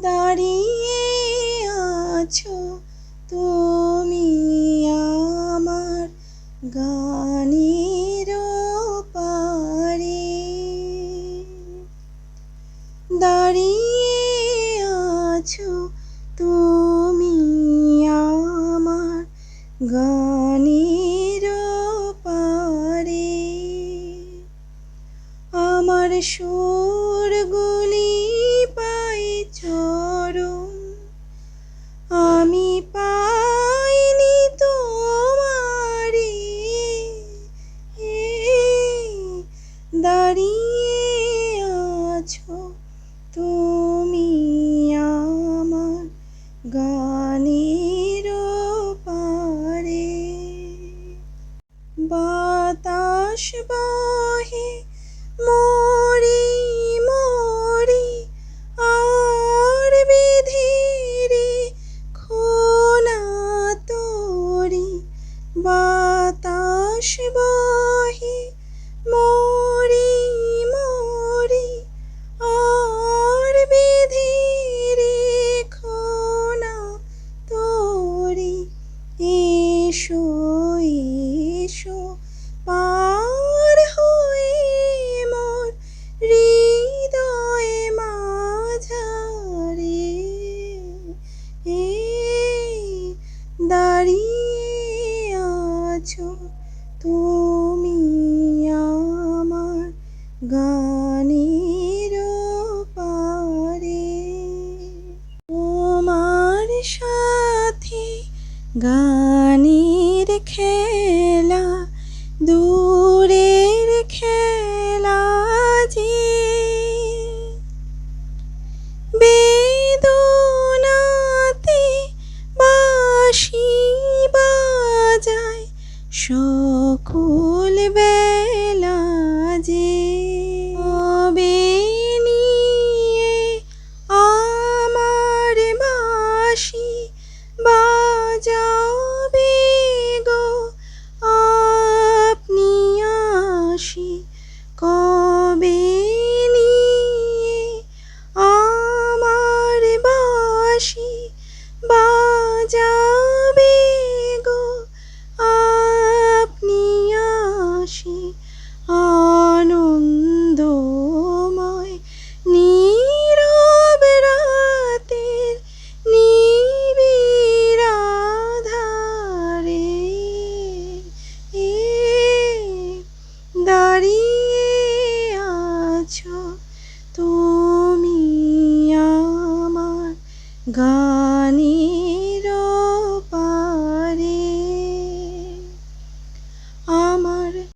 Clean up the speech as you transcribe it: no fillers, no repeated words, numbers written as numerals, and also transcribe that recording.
দাঁড়িয়ে আছো তুমি আমার গানের পারে, দাঁড়িয়ে আছো তুমি আমার গানের পারে। আমার সুরগুলি পায়ে চরণ, আমি পাইনি তোমারে। দাঁড়িয়ে আছো তুমি আমার গানের পারে। বাতাস বহে মরি মরি আর বিধিরে খোনা তোরি। বাতাস বহে মরি মরি আর বিধিরে খোনা তোরি। এসো এসো পার হয়ে মোর হৃদয় মাঝারে। দাঁড়িয়ে আছো তুমি আমার গানের পারে। তোমার সাথে গানের খেলা দূরের খেলা যে, বেদনাতে বাঁশি বাজায় সকল বেলা যে। কবে নিয়ে আমার বাঁশি বাজাবে গো আপনি আসি। কবে নিয়ে আমার বাঁশি বাজাবে গো আপনি আসি। আনন্দময় নীরব রাতের নিবিড় আঁধারে, দাঁড়িয়ে আছো তুমি আমার গানে।